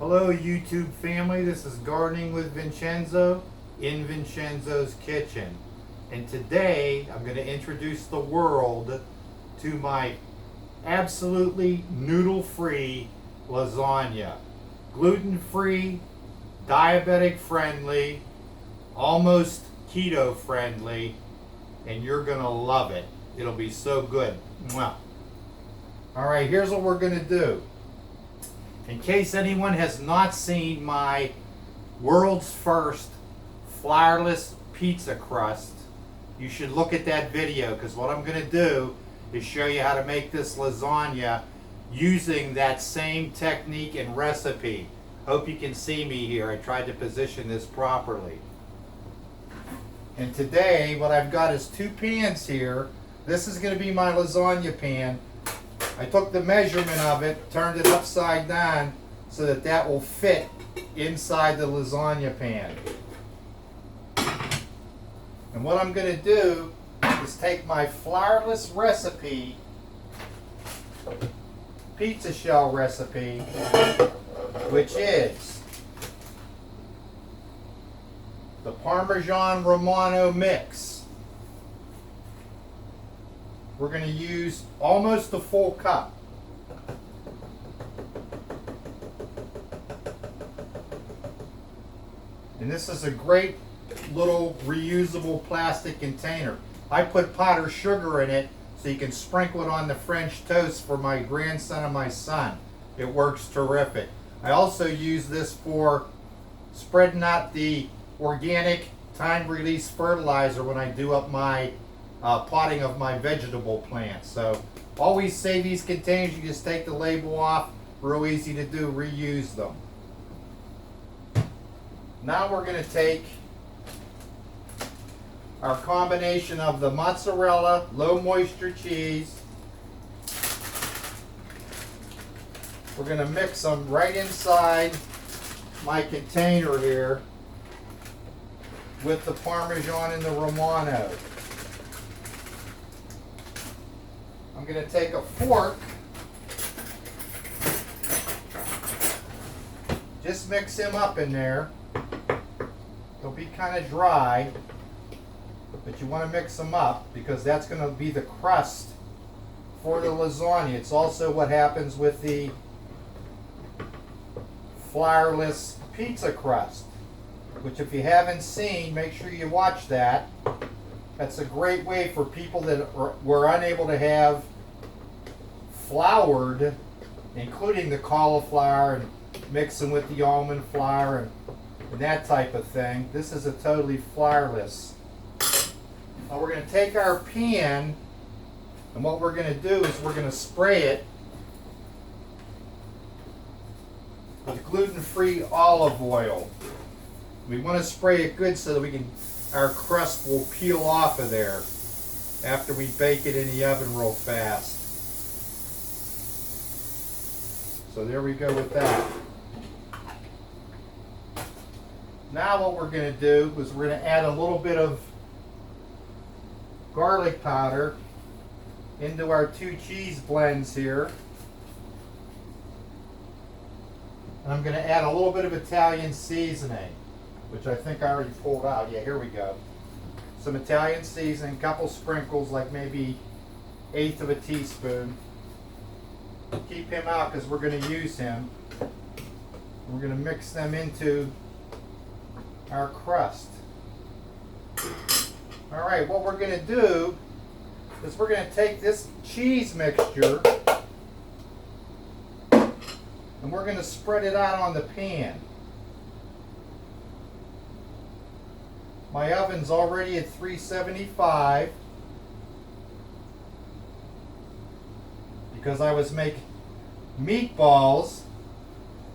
Hello YouTube family, this is Gardening with Vincenzo in Vincenzo's Kitchen. And today I'm going to introduce the world to my absolutely noodle-free lasagna. Gluten-free, diabetic friendly, almost keto friendly, and you're going to love it. It'll be so good. Mwah. Alright, here's what we're going to do. In case anyone has not seen my world's first flourless pizza crust, you should look at that video, because what I'm going to do is show you how to make this lasagna using that same technique and recipe. Hope you can see me here. I tried to position this properly. And today what I've got is two pans here. This is going to be my lasagna pan. I took the measurement of it, turned it upside down so that that will fit inside the lasagna pan. And what I'm going to do is take my flourless recipe, pizza shell recipe, which is the Parmesan Romano mix. We're going to use almost a full cup. And this is a great little reusable plastic container. I put powdered sugar in it so you can sprinkle it on the French toast for my grandson and my son. It works terrific. I also use this for spreading out the organic time-release fertilizer when I do up my potting of my vegetable plants. So always save these containers. You just take the label off. Real easy to do. Reuse them. Now we're going to take our combination of the mozzarella, low moisture cheese. We're going to mix them right inside my container here with the Parmesan and the Romano. I'm going to take a fork, just mix them up in there. They'll be kind of dry, but you want to mix them up because that's going to be the crust for the lasagna. It's also what happens with the flourless pizza crust, which if you haven't seen, make sure you watch that. That's a great way for people that were unable to have floured, including the cauliflower and mixing with the almond flour and that type of thing. This is a totally flourless. Now we're going to take our pan, and what we're going to do is we're going to spray it with gluten-free olive oil. We want to spray it good so that our crust will peel off of there after we bake it in the oven real fast. So there we go with that. Now what we're going to do is we're going to add a little bit of garlic powder into our two cheese blends here. And I'm going to add a little bit of Italian seasoning, which I think I already pulled out. Yeah, here we go. Some Italian seasoning, a couple sprinkles, like maybe 1/8 of a teaspoon. Keep him out because we're going to use him. We're going to mix them into our crust. Alright, what we're going to do is we're going to take this cheese mixture and we're going to spread it out on the pan. My oven's already at 375 because I was making meatballs.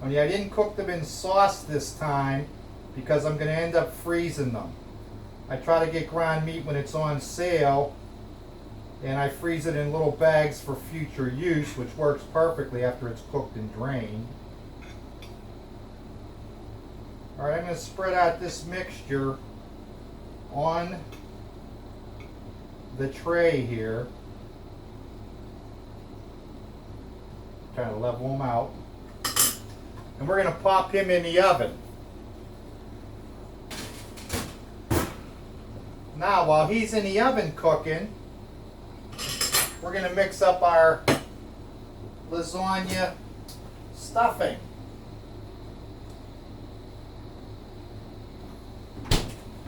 Only I didn't cook them in sauce this time because I'm going to end up freezing them. I try to get ground meat when it's on sale, and I freeze it in little bags for future use, which works perfectly after it's cooked and drained. Alright, I'm going to spread out this mixture on the tray here. Trying to level them out. And we're going to pop him in the oven. Now, while he's in the oven cooking, we're going to mix up our lasagna stuffing.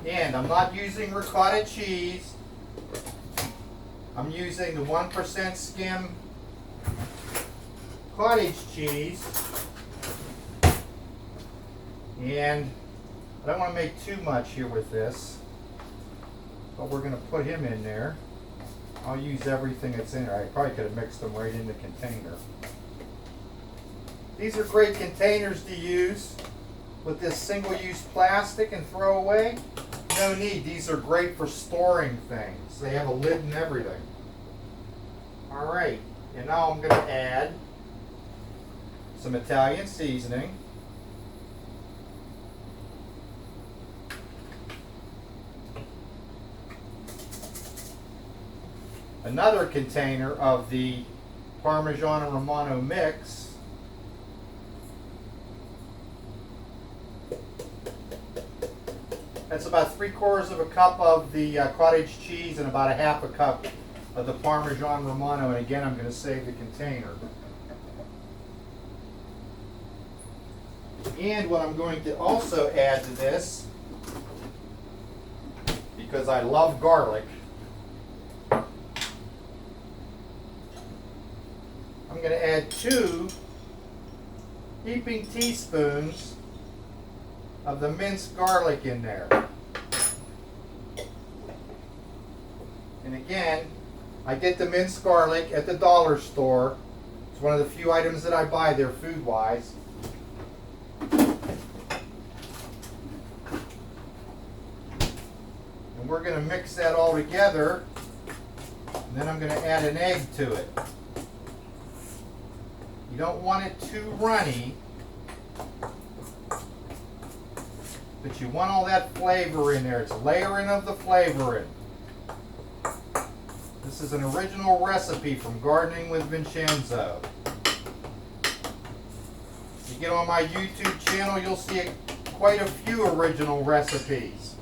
And I'm not using ricotta cheese. I'm using the 1% skim cottage cheese. And I don't want to make too much here with this, but we're going to put him in there. I'll use everything that's in there. I probably could have mixed them right in the container. These are great containers to use with this single-use plastic and throw away. No need. These are great for storing things. They have a lid and everything. Alright, and now I'm going to add some Italian seasoning. Another container of the Parmesan and Romano mix. That's about 3/4 of a cup of the cottage cheese and about a half a cup of the Parmesan Romano. And again, I'm going to save the container. And what I'm going to also add to this, because I love garlic, I'm going to add 2 heaping teaspoons of the minced garlic in there. And again, I get the minced garlic at the dollar store. It's one of the few items that I buy there food-wise. And we're going to mix that all together. And then I'm going to add an egg to it. You don't want it too runny, but you want all that flavor in there. It's layering of the flavor in. This is an original recipe from Gardening with Vincenzo. If you get on my YouTube channel, you'll see quite a few original recipes.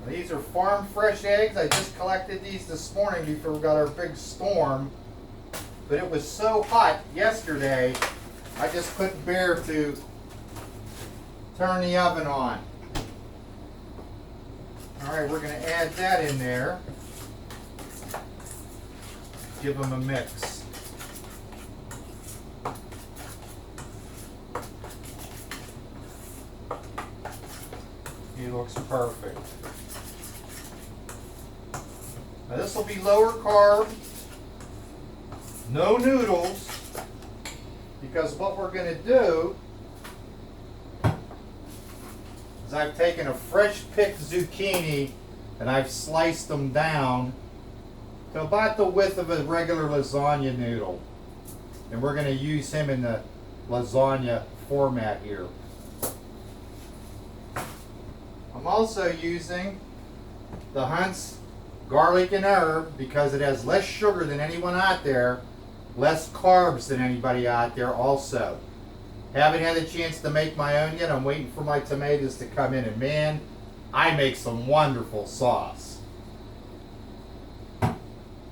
These are farm fresh eggs. I just collected these this morning before we got our big storm. But it was so hot yesterday, I just couldn't bear to turn the oven on. Alright, we're going to add that in there. Give them a mix. He looks perfect. Now this will be lower carb, no noodles, because what we're going to do is I've taken a fresh picked zucchini and I've sliced them down to about the width of a regular lasagna noodle. And we're going to use him in the lasagna format here. I'm also using the Hunt's garlic and herb because it has less sugar than anyone out there, less carbs than anybody out there also. Haven't had a chance to make my own yet. I'm waiting for my tomatoes to come in, and man, I make some wonderful sauce.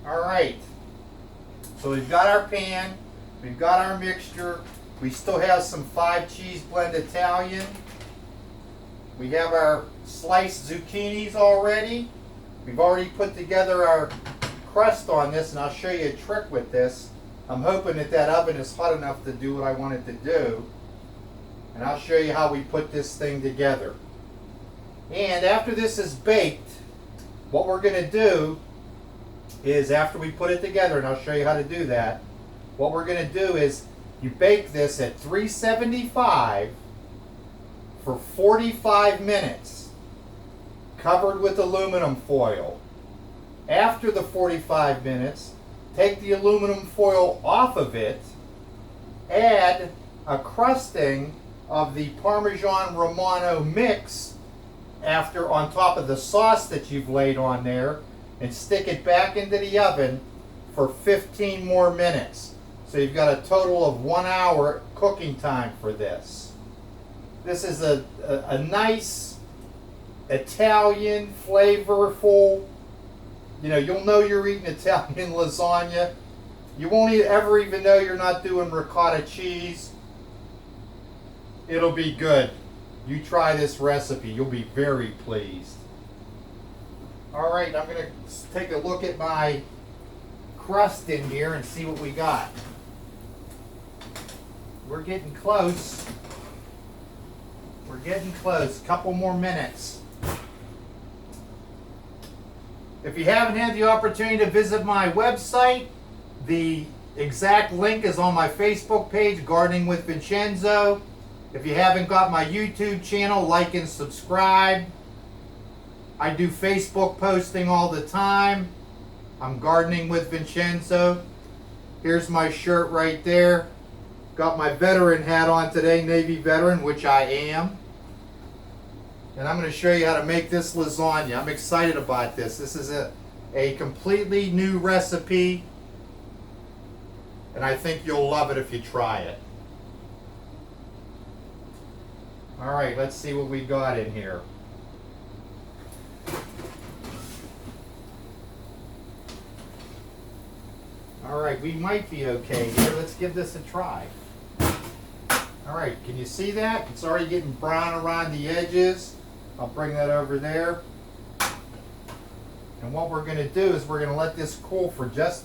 Alright, so we've got our pan, we've got our mixture, we still have some 5-cheese blend Italian, we have our sliced zucchinis already. We've already put together our crust on this, and I'll show you a trick with this. I'm hoping that that oven is hot enough to do what I want it to do. And I'll show you how we put this thing together. And after this is baked, what we're going to do is, after we put it together, and I'll show you how to do that, what we're going to do is you bake this at 375 for 45 minutes. Covered with aluminum foil. After the 45 minutes, take the aluminum foil off of it, add a crusting of the Parmesan Romano mix after on top of the sauce that you've laid on there and stick it back into the oven for 15 more minutes. So you've got a total of 1 hour cooking time for this. This is a nice Italian, flavorful, you'll know you're eating Italian lasagna. You won't ever even know you're not doing ricotta cheese. It'll be good. You try this recipe, you'll be very pleased. All right, I'm going to take a look at my crust in here and see what we got. We're getting close. We're getting close. Couple more minutes. If you haven't had the opportunity to visit my website, the exact link is on my Facebook page, Gardening with Vincenzo. If you haven't got my YouTube channel, like and subscribe. I do Facebook posting all the time. I'm Gardening with Vincenzo. Here's my shirt right there. Got my veteran hat on today, Navy veteran, which I am. And I'm going to show you how to make this lasagna. I'm excited about this. This is a completely new recipe. And I think you'll love it if you try it. All right, let's see what we got in here. All right, we might be okay here. Let's give this a try. All right, can you see that? It's already getting brown around the edges. I'll bring that over there. And what we're going to do is we're going to let this cool for just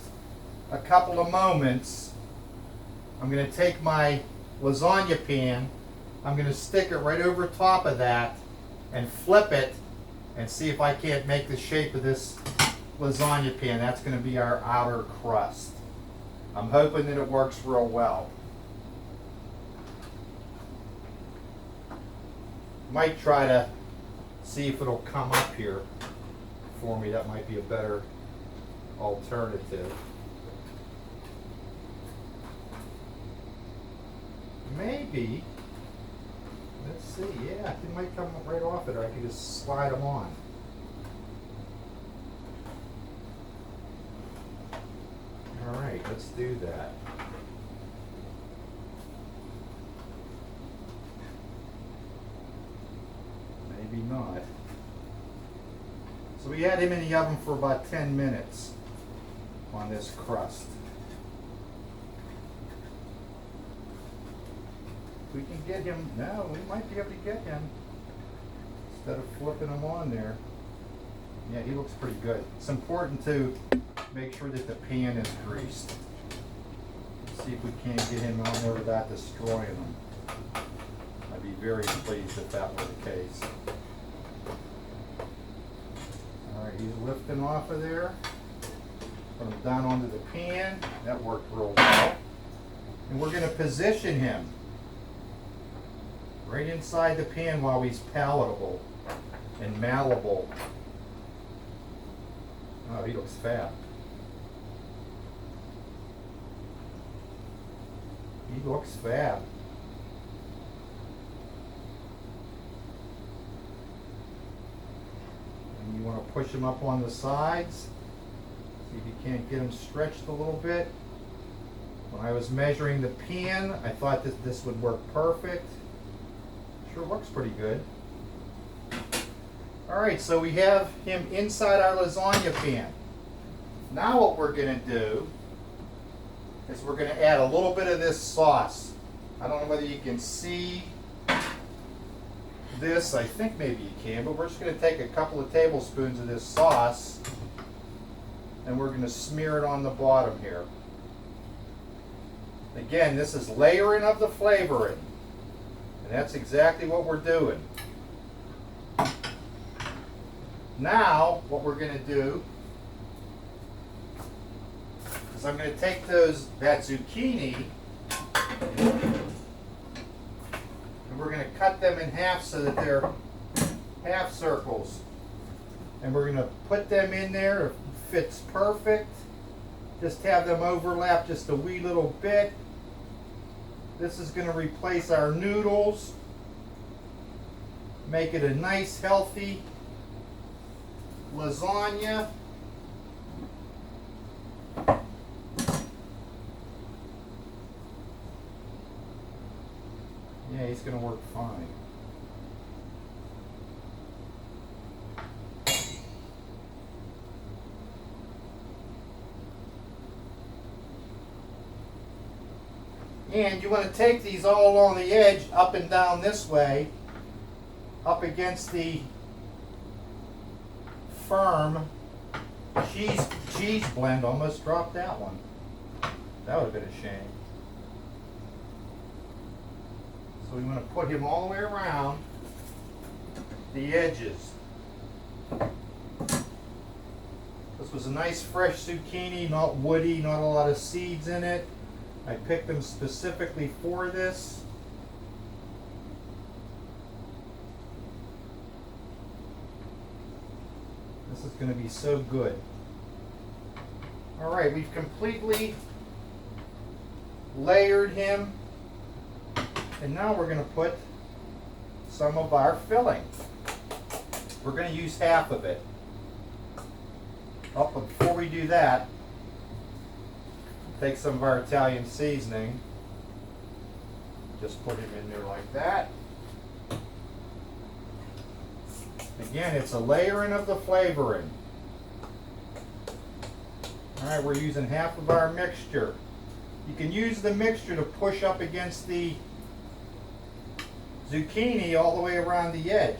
a couple of moments. I'm going to take my lasagna pan. I'm going to stick it right over top of that and flip it and see if I can't make the shape of this lasagna pan. That's going to be our outer crust. I'm hoping that it works real well. Might try to see if it'll come up here for me. That might be a better alternative. Maybe. Let's see. Yeah, it might come right off it, or I can just slide them on. All right, let's do that. Maybe not. So we had him in the oven for about 10 minutes on this crust. We can get him, no, we might be able to get him instead of flipping him on there. Yeah, he looks pretty good. It's important to make sure that the pan is greased. Let's see if we can't get him on there without destroying him. I'd be very pleased if that were the case. All right, he's lifting off of there. Put him down onto the pan. That worked real well. And we're going to position him right inside the pan while he's palatable and malleable. Oh, he looks fat. He looks fat. And you want to push him up on the sides. See if you can't get him stretched a little bit. When I was measuring the pan, I thought that this would work perfect. Sure looks pretty good. All right, so we have him inside our lasagna pan. Now what we're going to do is we're going to add a little bit of this sauce. I don't know whether you can see this. I think maybe you can, but we're just going to take a couple of tablespoons of this sauce and we're going to smear it on the bottom here. Again, this is layering of the flavoring. And that's exactly what we're doing. Now, what we're going to do is I'm going to take that zucchini and we're going to cut them in half so that they're half circles. And we're going to put them in there. It fits perfect. Just have them overlap just a wee little bit. This is going to replace our noodles. Make it a nice, healthy lasagna. Yeah, he's going to work fine. And you want to take these all along the edge, up and down this way, up against the firm cheese blend. Almost dropped that one. That would have been a shame. So we want to put him all the way around the edges. This was a nice fresh zucchini, not woody, not a lot of seeds in it. I picked them specifically for this. This is going to be so good. All right, we've completely layered him. And now we're going to put some of our filling. We're going to use half of it. Oh, but before we do that, take some of our Italian seasoning. Just put him in there like that. Again, it's a layering of the flavoring. All right, we're using half of our mixture. You can use the mixture to push up against the zucchini all the way around the edge.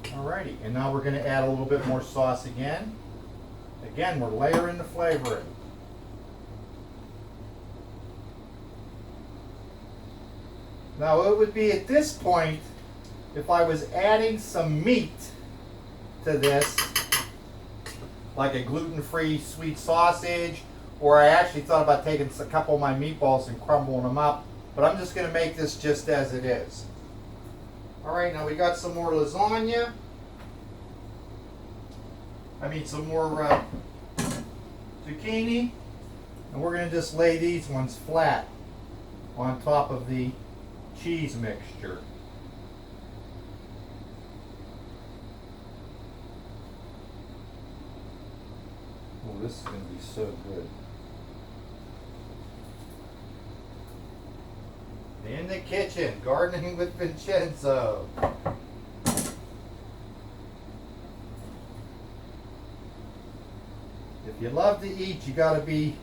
Alrighty, and now we're going to add a little bit more sauce again. Again, we're layering the flavoring. Now it would be at this point, if I was adding some meat to this, like a gluten-free sweet sausage, or I actually thought about taking a couple of my meatballs and crumbling them up, but I'm just going to make this just as it is. Alright, now we got some more lasagna. Some more zucchini, and we're going to just lay these ones flat on top of the cheese mixture. Oh, this is going to be so good. In the kitchen, gardening with Vincenzo. If you love to eat, you got to be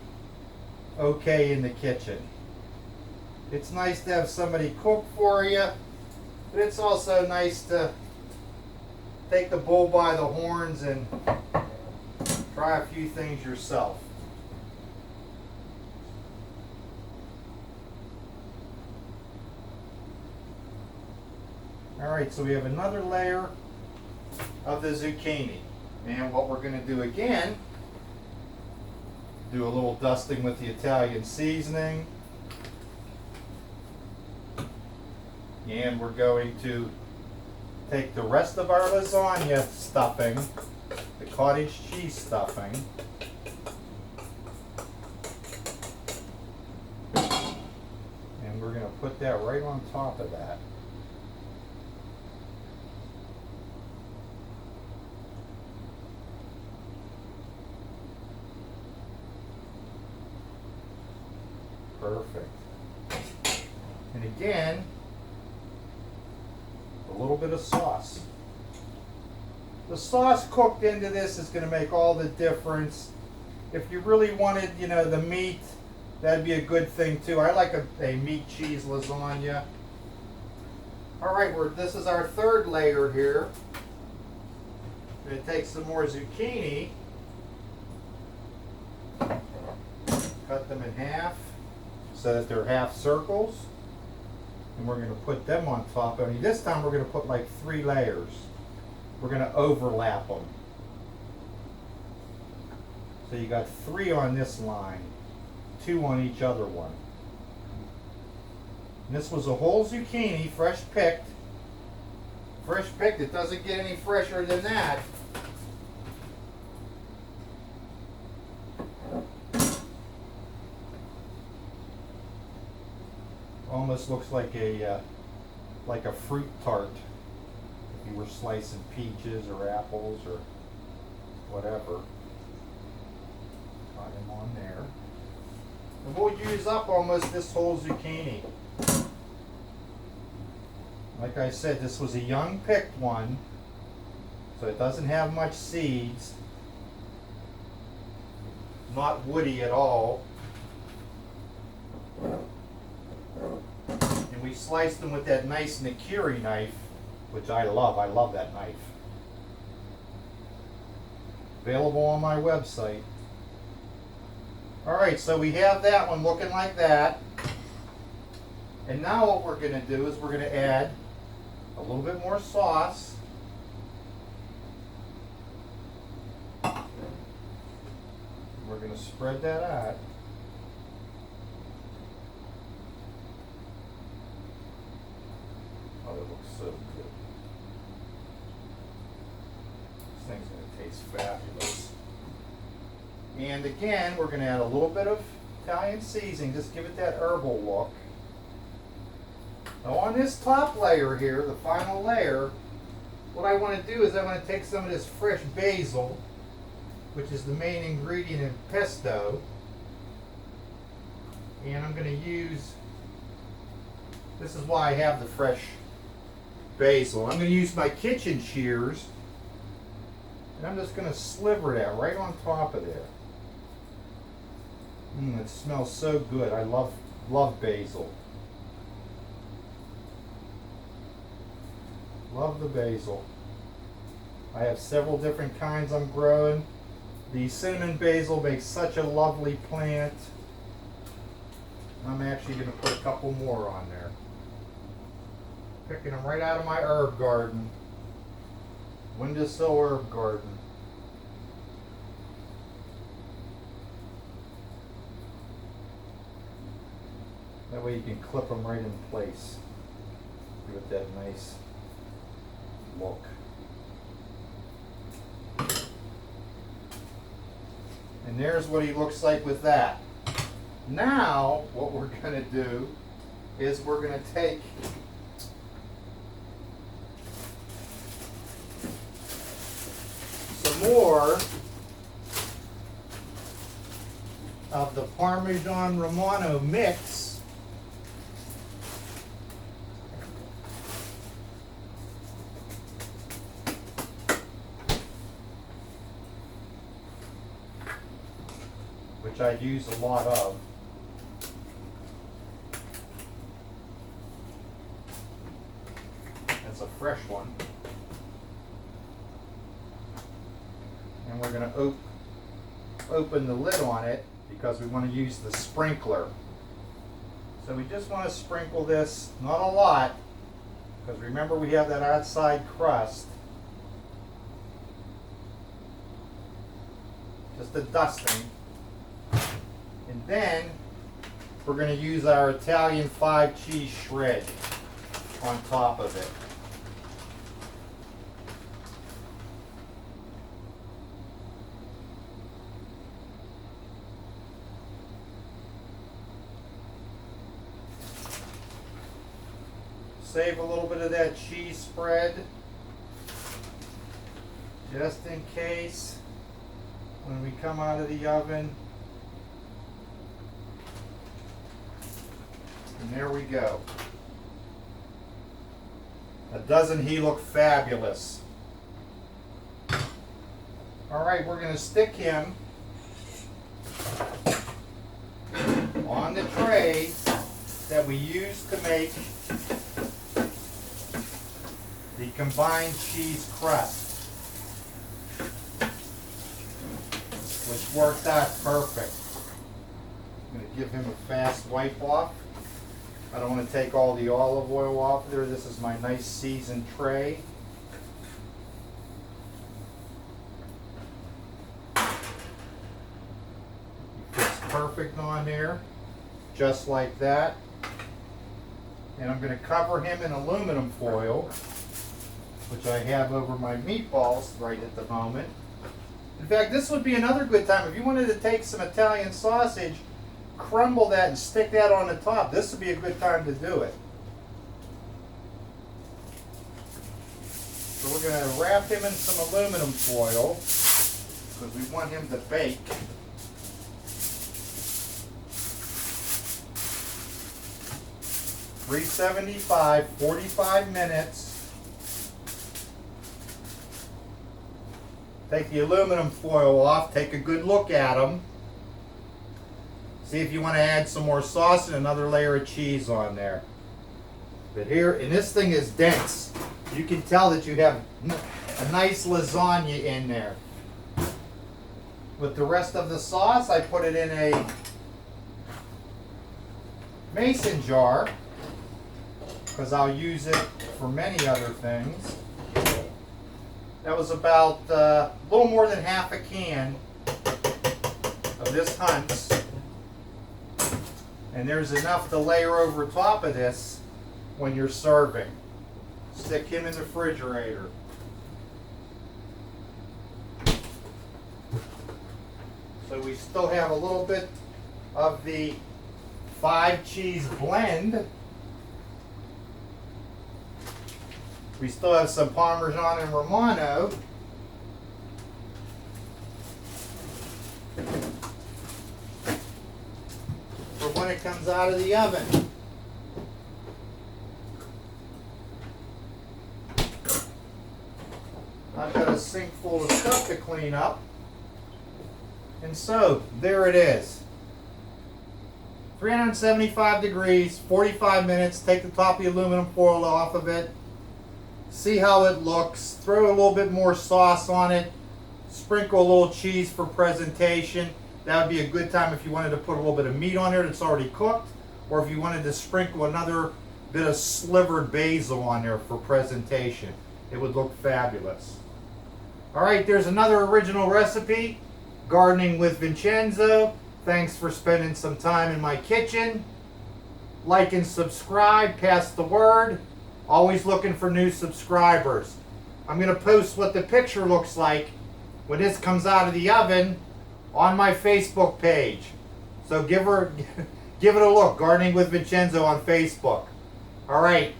okay in the kitchen. It's nice to have somebody cook for you, but it's also nice to take the bull by the horns and try a few things yourself. Alright, so we have another layer of the zucchini. And what we're going to do again, do a little dusting with the Italian seasoning. And we're going to take the rest of our lasagna stuffing, the cottage cheese stuffing, and we're going to put that right on top of that. Perfect. And again, a little bit of sauce. The sauce cooked into this is going to make all the difference. If you really wanted, the meat, that'd be a good thing too. I like a meat cheese lasagna. All right, this is our third layer here. I'm going to take some more zucchini, cut them in half so that they're half circles. And we're going to put them on top. This time we're going to put like 3 layers. We're going to overlap them. So you got 3 on this line, 2 on each other one. And this was a whole zucchini, fresh picked. Fresh picked, it doesn't get any fresher than that. Almost looks like a fruit tart. If you were slicing peaches or apples or whatever. Got him on there. And we'll use up almost this whole zucchini. Like I said, this was a young picked one, so it doesn't have much seeds. Not woody at all. And we sliced them with that nice Nakiri knife, which I love. I love that knife. Available on my website. Alright, so we have that one looking like that. And now what we're going to do is we're going to add a little bit more sauce. We're going to spread that out. Oh, that looks so good. This thing's going to taste fabulous. And again, we're going to add a little bit of Italian seasoning, just give it that herbal look. Now on this top layer here, the final layer, what I want to do is I want to take some of this fresh basil, which is the main ingredient in pesto, and I'm going to use, this is why I have the fresh basil. I'm going to use my kitchen shears, and I'm just going to sliver that right on top of there. It smells so good. I love basil. Love the basil. I have several different kinds I'm growing. The cinnamon basil makes such a lovely plant. I'm actually going to put a couple more on there. Picking them right out of my herb garden. Windowsill herb garden. That way you can clip them right in place. Give it that nice look. And there's what he looks like with that. Now, what we're going to do is we're going to take some more of the Parmesan Romano mix. Which I use a lot of. That's a fresh one. And we're going to open the lid on it because we want to use the sprinkler. So we just want to sprinkle this, not a lot, because remember we have that outside crust. Just a dusting. And then we're going to use our Italian 5 cheese shred on top of it. Save a little bit of that cheese spread just in case when we come out of the oven. And there we go. Now, doesn't he look fabulous? All right, we're going to stick him on the tray that we used to make the combined cheese crust, which worked out perfect. I'm going to give him a fast wipe off. I don't want to take all the olive oil off there. This is my nice seasoned tray. It fits perfect on there, just like that. And I'm going to cover him in aluminum foil, which I have over my meatballs right at the moment. In fact, this would be another good time. If you wanted to take some Italian sausage crumble that and stick that on the top. This would be a good time to do it. So we're going to wrap him in some aluminum foil because we want him to bake. $375, 45 minutes. Take the aluminum foil off, take a good look at them. See if you want to add some more sauce and another layer of cheese on there. But here, and this thing is dense. You can tell that you have a nice lasagna in there. With the rest of the sauce, I put it in a mason jar because I'll use it for many other things. That was about a little more than half a can of this Hunt's. And there's enough to layer over top of this when you're serving. Stick him in the refrigerator. So we still have a little bit of the 5 cheese blend. We still have some Parmesan and Romano. For when it comes out of the oven. I've got a sink full of stuff to clean up. And so, there it is. 375 degrees, 45 minutes. Take the top of the aluminum foil off of it. See how it looks. Throw a little bit more sauce on it. Sprinkle a little cheese for presentation. That would be a good time if you wanted to put a little bit of meat on there that's already cooked, or if you wanted to sprinkle another bit of slivered basil on there for presentation. It would look fabulous. All right, there's another original recipe, Gardening with Vincenzo. Thanks for spending some time in my kitchen. Like and subscribe, pass the word. Always looking for new subscribers. I'm going to post what the picture looks like when this comes out of the oven on my Facebook page. So give it a look, Gardening with Vincenzo on Facebook. All right,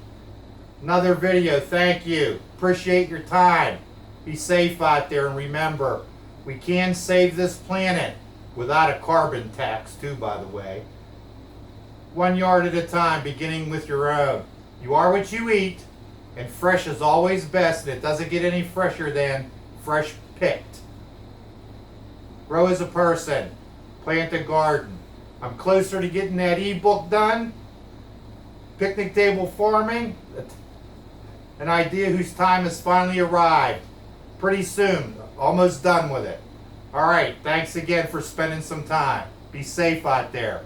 another video. Thank you. Appreciate your time. Be safe out there, and remember, we can save this planet without a carbon tax too, by the way. 1 yard at a time, beginning with your own. You are what you eat, and fresh is always best, and it doesn't get any fresher than fresh picked. Grow as a person. Plant a garden. I'm closer to getting that ebook done. Picnic table farming. An idea whose time has finally arrived. Pretty soon. Almost done with it. All right. Thanks again for spending some time. Be safe out there.